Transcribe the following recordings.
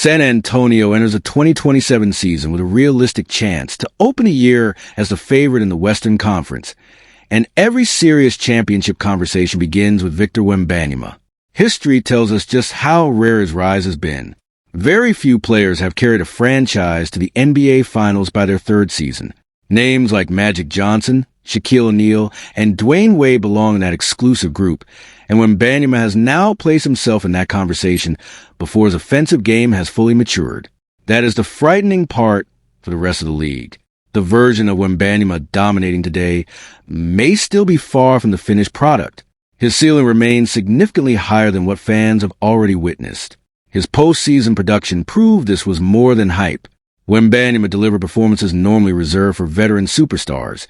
San Antonio enters the 2027 season with a realistic chance to open a year as the favorite in the Western Conference, and every serious championship conversation begins with Victor Wembanyama. History tells us just how rare his rise has been. Very few players have carried a franchise to the NBA Finals by their third season. Names like Magic Johnson, Shaquille O'Neal, and Dwayne Wade belong in that exclusive group, and Wembanyama has now placed himself in that conversation before his offensive game has fully matured. That is the frightening part for the rest of the league. The version of Wembanyama dominating today may still be far from the finished product. His ceiling remains significantly higher than what fans have already witnessed. His postseason production proved this was more than hype. Wembanyama delivered performances normally reserved for veteran superstars,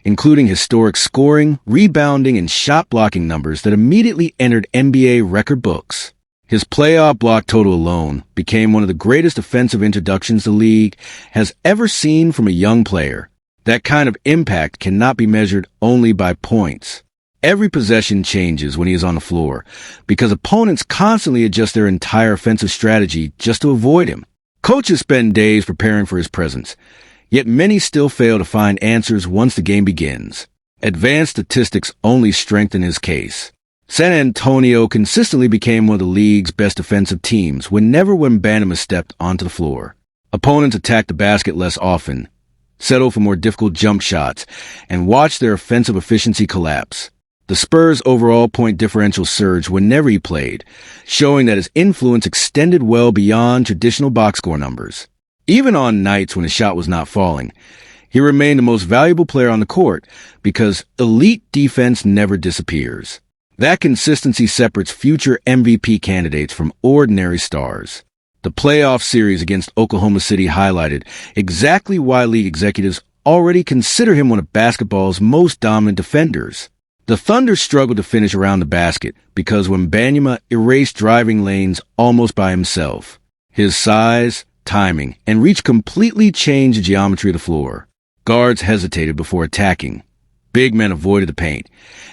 including historic scoring, rebounding, and shot-blocking numbers that immediately entered NBA record books. His playoff block total alone became one of the greatest offensive introductions the league has ever seen from a young player. That kind of impact cannot be measured only by points. Every possession changes when he is on the floor, because opponents constantly adjust their entire offensive strategy just to avoid him. Coaches spend days preparing for his presence, yet many still fail to find answers once the game begins. Advanced statistics only strengthen his case. San Antonio consistently became one of the league's best defensive teams whenever Wembanyama stepped onto the floor. Opponents attacked the basket less often, settled for more difficult jump shots, and watched their offensive efficiency collapse. The Spurs' overall point differential surged whenever he played, showing that his influence extended well beyond traditional box score numbers. Even on nights when his shot was not falling, he remained the most valuable player on the court because elite defense never disappears. That consistency separates future MVP candidates from ordinary stars. The playoff series against Oklahoma City highlighted exactly why league executives already consider him one of basketball's most dominant defenders. The Thunder struggled to finish around the basket because Wembanyama erased driving lanes almost by himself. His size, timing, and reach completely changed the geometry of the floor. Guards hesitated before attacking. Big men avoided the paint,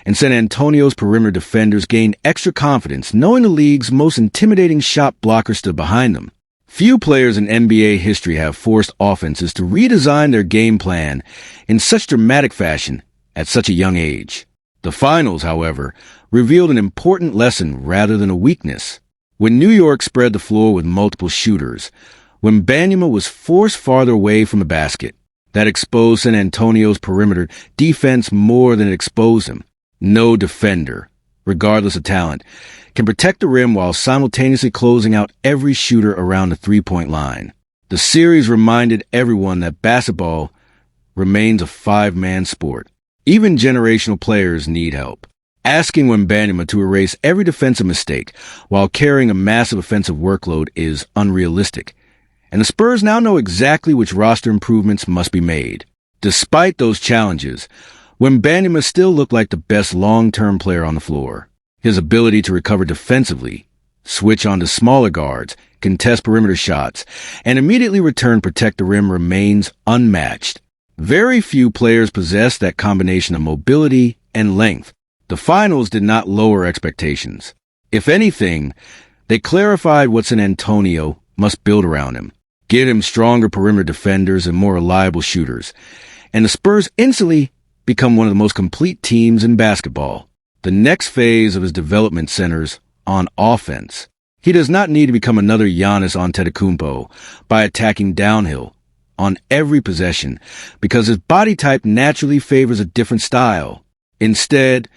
and San Antonio's perimeter defenders gained extra confidence knowing the league's most intimidating shot blocker stood behind them. Few players in NBA history have forced offenses to redesign their game plan in such dramatic fashion at such a young age. The finals, however, revealed an important lesson rather than a weakness. When New York spread the floor with multiple shooters, Wembanyama was forced farther away from the basket. That exposed San Antonio's perimeter defense more than it exposed him. No defender, regardless of talent, can protect the rim while simultaneously closing out every shooter around the three-point line. The series reminded everyone that basketball remains a five-man sport. Even generational players need help. Asking Wembanyama to erase every defensive mistake while carrying a massive offensive workload is unrealistic, and the Spurs now know exactly which roster improvements must be made. Despite those challenges, Wembanyama still looked like the best long-term player on the floor. His ability to recover defensively, switch onto smaller guards, contest perimeter shots, and immediately return protect the rim remains unmatched. Very few players possess that combination of mobility and length. The finals did not lower expectations. If anything, they clarified what San Antonio must build around him. Give him stronger perimeter defenders and more reliable shooters, and the Spurs instantly become one of the most complete teams in basketball. The next phase of his development centers on offense. He does not need to become another Giannis Antetokounmpo by attacking downhill on every possession, because his body type naturally favors a different style. Instead,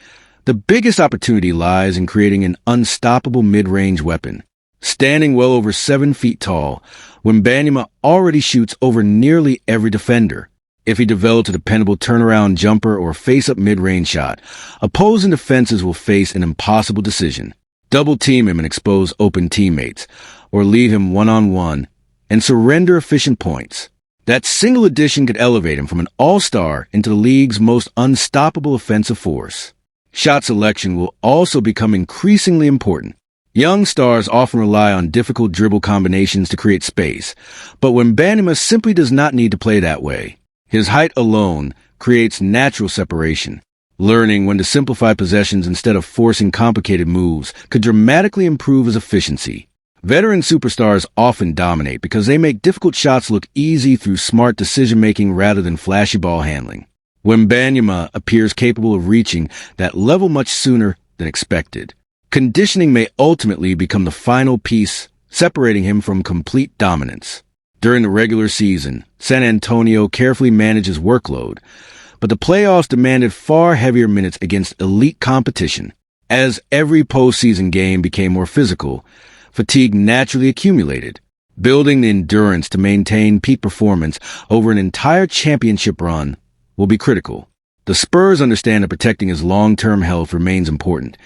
the biggest opportunity lies in creating an unstoppable mid-range weapon. Standing well over 7 feet tall, Wembanyama already shoots over nearly every defender. If he develops a dependable turnaround jumper or face-up mid-range shot, opposing defenses will face an impossible decision. Double-team him and expose open teammates, or leave him one-on-one and surrender efficient points. That single addition could elevate him from an all-star into the league's most unstoppable offensive force. Shot selection will also become increasingly important. Young stars often rely on difficult dribble combinations to create space, but Wembanyama simply does not need to play that way. His height alone creates natural separation. Learning when to simplify possessions instead of forcing complicated moves could dramatically improve his efficiency. Veteran superstars often dominate because they make difficult shots look easy through smart decision-making rather than flashy ball handling. Wembanyama appears capable of reaching that level much sooner than expected. Conditioning may ultimately become the final piece separating him from complete dominance. During the regular season, San Antonio carefully manages workload, but the playoffs demanded far heavier minutes against elite competition. As every postseason game became more physical, fatigue naturally accumulated. Building the endurance to maintain peak performance over an entire championship run will be critical. The Spurs understand that protecting his long-term health remains important,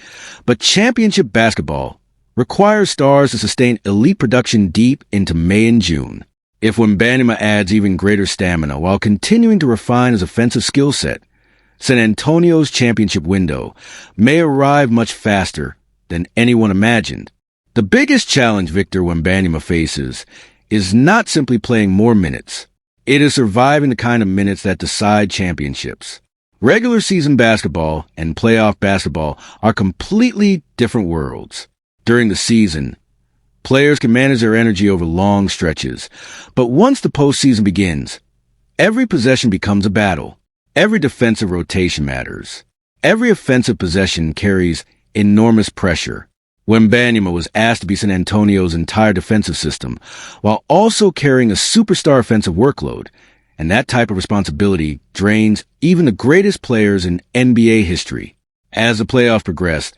but championship basketball requires stars to sustain elite production deep into May and June. If Wembanyama adds even greater stamina while continuing to refine his offensive skill set, San Antonio's championship window may arrive much faster than anyone imagined. The biggest challenge Victor Wembanyama faces is not simply playing more minutes. It is surviving the kind of minutes that decide championships. Regular season basketball and playoff basketball are completely different worlds. During the season, players can manage their energy over long stretches, but once the postseason begins, every possession becomes a battle. Every defensive rotation matters. Every offensive possession carries enormous pressure. Wembanyama was asked to be San Antonio's entire defensive system, while also carrying a superstar offensive workload, and that type of responsibility drains even the greatest players in NBA history. As the playoffs progressed,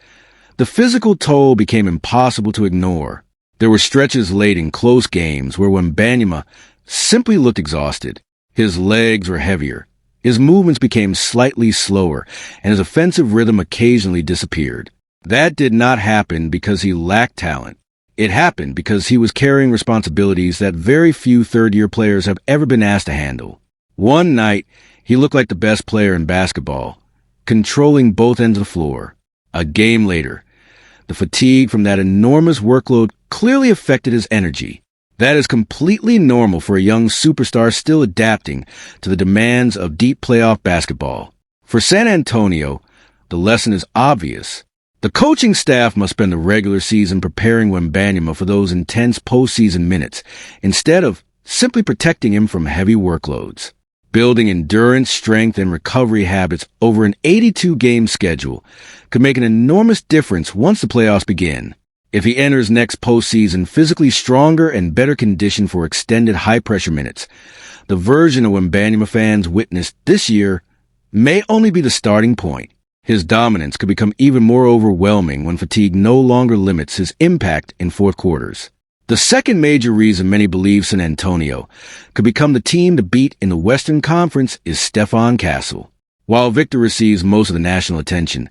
the physical toll became impossible to ignore. There were stretches late in close games where Wembanyama simply looked exhausted. His legs were heavier, his movements became slightly slower, and his offensive rhythm occasionally disappeared. That did not happen because he lacked talent. It happened because he was carrying responsibilities that very few third-year players have ever been asked to handle. One night, he looked like the best player in basketball, controlling both ends of the floor. A game later, the fatigue from that enormous workload clearly affected his energy. That is completely normal for a young superstar still adapting to the demands of deep playoff basketball. For San Antonio, the lesson is obvious. The coaching staff must spend the regular season preparing Wembanyama for those intense postseason minutes, instead of simply protecting him from heavy workloads. Building endurance, strength, and recovery habits over an 82-game schedule could make an enormous difference once the playoffs begin. If he enters next postseason physically stronger and better conditioned for extended high-pressure minutes, the version of Wembanyama fans witnessed this year may only be the starting point. His dominance could become even more overwhelming when fatigue no longer limits his impact in fourth quarters. The second major reason many believe San Antonio could become the team to beat in the Western Conference is Stephon Castle. While Victor receives most of the national attention,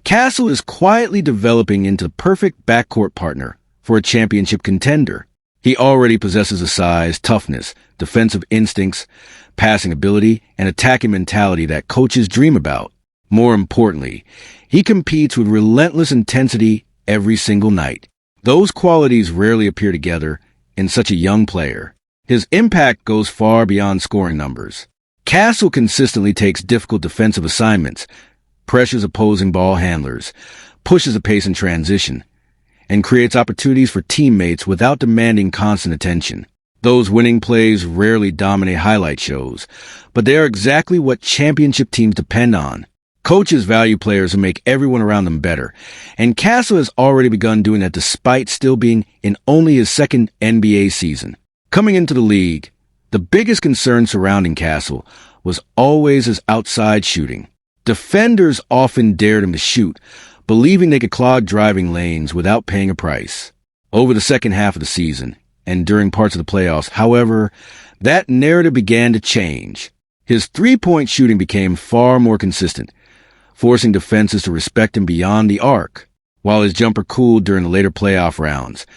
Castle is quietly developing into the perfect backcourt partner for a championship contender. He already possesses the size, toughness, defensive instincts, passing ability, and attacking mentality that coaches dream about. More importantly, he competes with relentless intensity every single night. Those qualities rarely appear together in such a young player. His impact goes far beyond scoring numbers. Castle consistently takes difficult defensive assignments, pressures opposing ball handlers, pushes the pace in transition, and creates opportunities for teammates without demanding constant attention. Those winning plays rarely dominate highlight shows, but they are exactly what championship teams depend on. Coaches value players who make everyone around them better, and Castle has already begun doing that despite still being in only his second NBA season. Coming into the league, the biggest concern surrounding Castle was always his outside shooting. Defenders often dared him to shoot, believing they could clog driving lanes without paying a price. Over the second half of the season, and during parts of the playoffs, however, that narrative began to change. His three-point shooting became far more consistent, forcing defenses to respect him beyond the arc. While his jumper cooled during the later playoff rounds,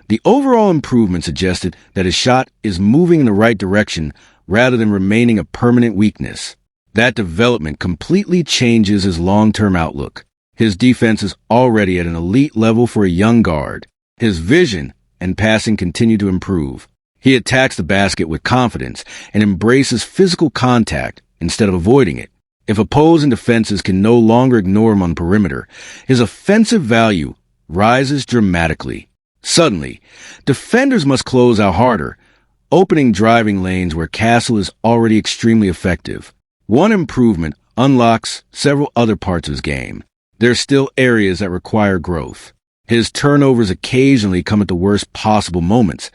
the overall improvement suggested that his shot is moving in the right direction rather than remaining a permanent weakness. That development completely changes his long-term outlook. His defense is already at an elite level for a young guard. His vision and passing continue to improve. He attacks the basket with confidence and embraces physical contact instead of avoiding it. If opposing defenses can no longer ignore him on the perimeter, his offensive value rises dramatically. Suddenly, defenders must close out harder, opening driving lanes where Castle is already extremely effective. One improvement unlocks several other parts of his game. There are still areas that require growth. His turnovers occasionally come at the worst possible moments,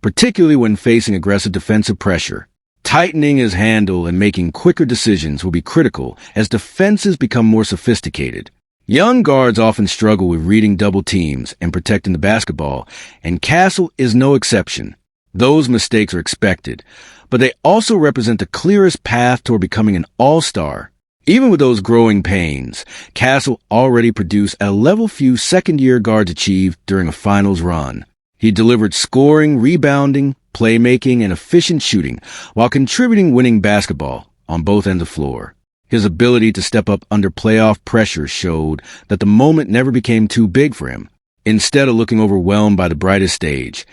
particularly when facing aggressive defensive pressure. Tightening his handle and making quicker decisions will be critical as defenses become more sophisticated. Young guards often struggle with reading double teams and protecting the basketball, and Castle is no exception. Those mistakes are expected, but they also represent the clearest path toward becoming an all-star. Even with those growing pains, Castle already produced at a level few second-year guards achieved during a finals run. He delivered scoring, rebounding, playmaking, and efficient shooting while contributing winning basketball on both ends of the floor. His ability to step up under playoff pressure showed that the moment never became too big for him. Instead of looking overwhelmed by the brightest stage,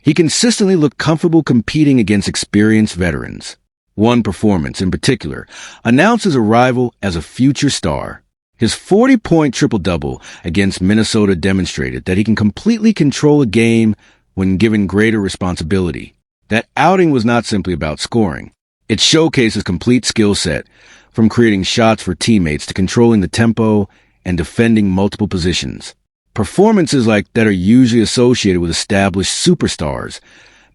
he consistently looked comfortable competing against experienced veterans. One performance, in particular, announced his arrival as a future star. His 40-point triple-double against Minnesota demonstrated that he can completely control a game when given greater responsibility. That outing was not simply about scoring. It showcased his complete skill set, from creating shots for teammates to controlling the tempo and defending multiple positions. Performances like that are usually associated with established superstars,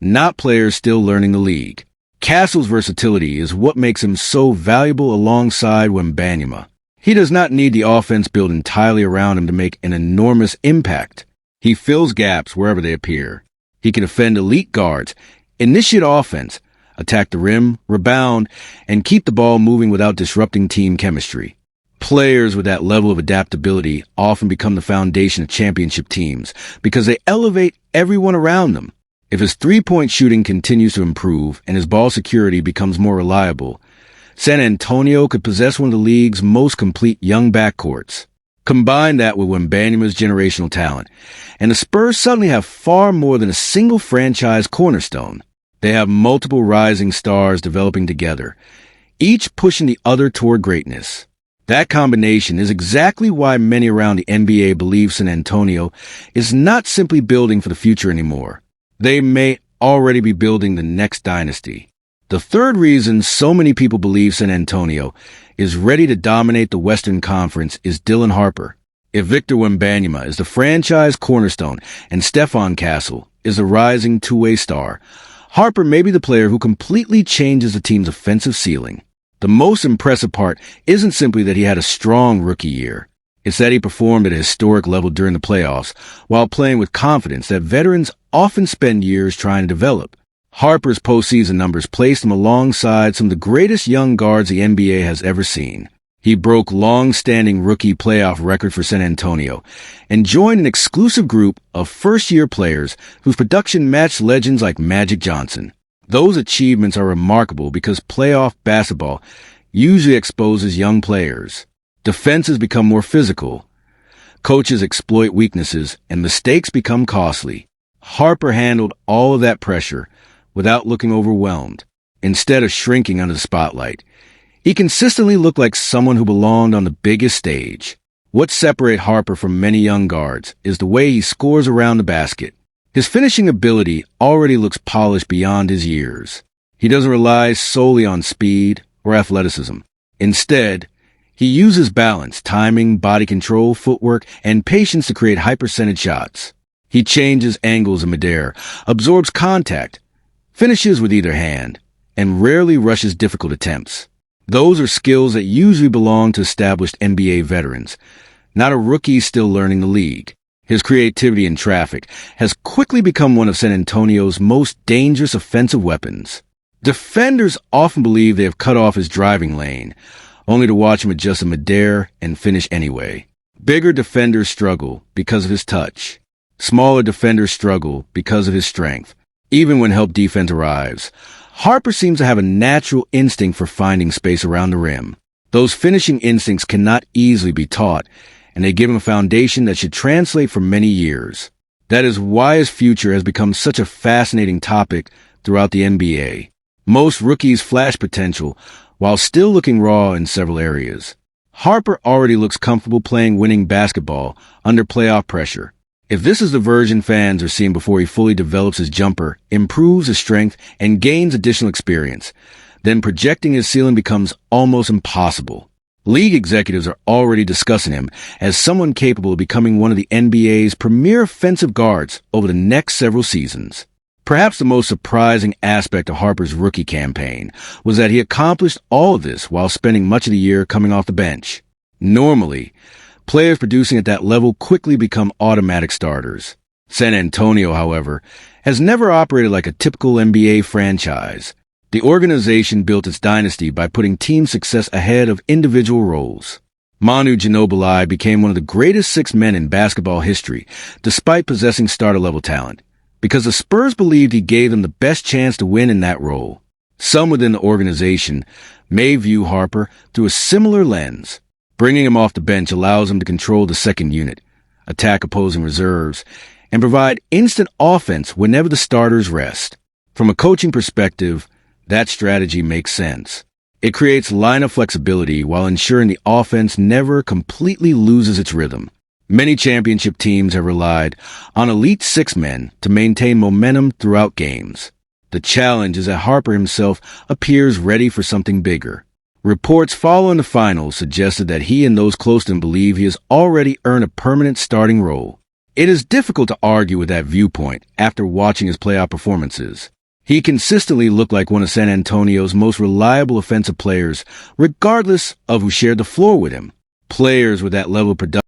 not players still learning the league. Castle's versatility is what makes him so valuable alongside Wembanyama. He does not need the offense built entirely around him to make an enormous impact. He fills gaps wherever they appear. He can defend elite guards, initiate offense, attack the rim, rebound, and keep the ball moving without disrupting team chemistry. Players with that level of adaptability often become the foundation of championship teams because they elevate everyone around them. If his three-point shooting continues to improve and his ball security becomes more reliable, San Antonio could possess one of the league's most complete young backcourts. Combine that with Wembanyama's generational talent, and the Spurs suddenly have far more than a single franchise cornerstone. They have multiple rising stars developing together, each pushing the other toward greatness. That combination is exactly why many around the NBA believe San Antonio is not simply building for the future anymore. They may already be building the next dynasty. The third reason so many people believe San Antonio is ready to dominate the Western Conference is Dylan Harper. If Victor Wembanyama is the franchise cornerstone and Stephon Castle is a rising two-way star, Harper may be the player who completely changes the team's offensive ceiling. The most impressive part isn't simply that he had a strong rookie year. It's that he performed at a historic level during the playoffs while playing with confidence that veterans often spend years trying to develop. Harper's postseason numbers placed him alongside some of the greatest young guards the NBA has ever seen. He broke long-standing rookie playoff record for San Antonio and joined an exclusive group of first-year players whose production matched legends like Magic Johnson. Those achievements are remarkable because playoff basketball usually exposes young players. Defenses become more physical. Coaches exploit weaknesses, and mistakes become costly. Harper handled all of that pressure without looking overwhelmed. Instead of shrinking under the spotlight, he consistently looked like someone who belonged on the biggest stage. What separates Harper from many young guards is the way he scores around the basket. His finishing ability already looks polished beyond his years. He doesn't rely solely on speed or athleticism. Instead, he uses balance, timing, body control, footwork, and patience to create high-percentage shots. He changes angles in midair, absorbs contact, finishes with either hand, and rarely rushes difficult attempts. Those are skills that usually belong to established NBA veterans, not a rookie still learning the league. His creativity in traffic has quickly become one of San Antonio's most dangerous offensive weapons. Defenders often believe they have cut off his driving lane, only to watch him adjust in midair and finish anyway. Bigger defenders struggle because of his touch. Smaller defenders struggle because of his strength. Even when help defense arrives, Harper seems to have a natural instinct for finding space around the rim. Those finishing instincts cannot easily be taught, and they give him a foundation that should translate for many years. That is why his future has become such a fascinating topic throughout the NBA. Most rookies flash potential while still looking raw in several areas. Harper already looks comfortable playing winning basketball under playoff pressure. If this is the version fans are seeing before he fully develops his jumper, improves his strength, and gains additional experience, then projecting his ceiling becomes almost impossible. League executives are already discussing him as someone capable of becoming one of the NBA's premier offensive guards over the next several seasons. Perhaps the most surprising aspect of Harper's rookie campaign was that he accomplished all of this while spending much of the year coming off the bench. Normally, players producing at that level quickly become automatic starters. San Antonio, however, has never operated like a typical NBA franchise. The organization built its dynasty by putting team success ahead of individual roles. Manu Ginobili became one of the greatest six men in basketball history, despite possessing starter-level talent, because the Spurs believed he gave them the best chance to win in that role. Some within the organization may view Harper through a similar lens. Bringing him off the bench allows him to control the second unit, attack opposing reserves, and provide instant offense whenever the starters rest. From a coaching perspective, that strategy makes sense. It creates lineup flexibility while ensuring the offense never completely loses its rhythm. Many championship teams have relied on elite six men to maintain momentum throughout games. The challenge is that Harper himself appears ready for something bigger. Reports following the finals suggested that he and those close to him believe he has already earned a permanent starting role. It is difficult to argue with that viewpoint after watching his playoff performances. He consistently looked like one of San Antonio's most reliable offensive players, regardless of who shared the floor with him. Players with that level of production